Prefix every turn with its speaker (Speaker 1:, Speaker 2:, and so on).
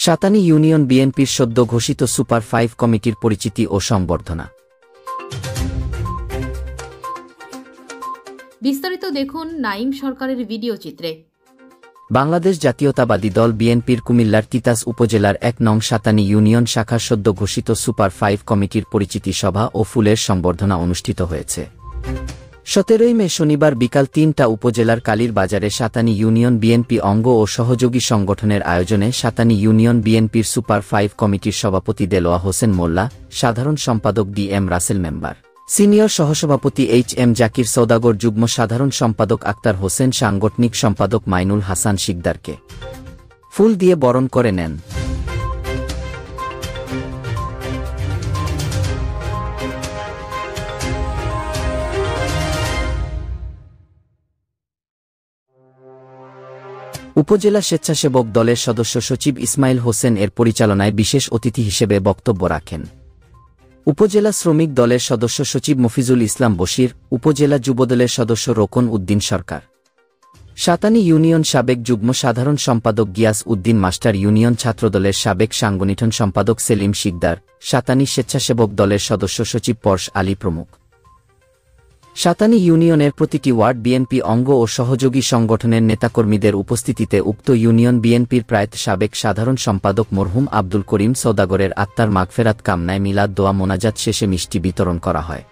Speaker 1: Satani union বিএনপির সদ্য ঘোষিত সুপার 5 কমিটির পরিচিতি ও সংবর্ধনা।
Speaker 2: বিস্তারিত দেখুন নাঈম সরকারের ভিডিও চিত্রে।
Speaker 1: বাংলাদেশ জাতীয়তাবাদী দল বিএনপির কুমিল্লার তিতাস উপজেলার ১ নং সাতানী ইউনিয়ন শাখার সদ্য ঘোষিত সুপার 5 কমিটির পরিচিতি সভা ও ফুলের সংবর্ধনা অনুষ্ঠিত হয়েছে। ১৭ মে শনিবার বিকাল ৩টা উপজেলার কালীর বাজারে সাতানী ইউনিয়ন বিএনপি অঙ্গ ও সহযোগী সংগঠনের আয়োজনে সাতানী ইউনিয়ন বিএনপির সুপার 5 কমিটির সভাপতি দেলোয়া হোসেন মোল্লা, সাধারণ সম্পাদক DM রাসেল মেম্বার, সিনিয়র সহসভাপতি HM জাকির সওদাগর, যুগ্ম সাধারণ সম্পাদক আক্তার হোসেন, সাংগঠনিক সম্পাদক মাইনুল হাসান শিকদারকে ফুল দিয়ে বরণ করে নেন। উপজেলা স্বেচ্ছাসেবক দলের সদস্য সচিব ইসমাইল হোসেন এর পরিচালনায় বিশেষ অতিথি হিসেবে বক্তব্য রাখেন। উপজেলা শ্রমিক দলের সদস্য সচিব মফিজুল ইসলাম বশির, উপজেলা যুবদলের সদস্য রোকন উদ্দিন সরকার, সাতানী ইউনিয়ন সাবেক যুগ্ম সাধারণ সম্পাদক গিয়াস উদ্দিন মাস্টার, ইউনিয়ন ছাত্রদলের সাবেক সাংগঠনিক সম্পাদক সেলিম শিকদার, সাতানী স্বেচ্ছাসেবক দলের সদস্য সচিব পরশ আলী প্রমুখ। সাতানী ইউনিয়নের প্রতিটি ওয়ার্ড বিএনপি অঙ্গ ও সহযোগী সংগঠনের নেতাকর্মীদের উপস্থিতিতে উক্ত ইউনিয়ন বিএনপির প্রয়াত সাবেক সাধারণ সম্পাদক মরহুম আব্দুল করিম সওদাগরের আত্মার মাগফেরাত কামনায় মিলাদ দোয়া মোনাজাত শেষে মিষ্টি বিতরণ করা হয়।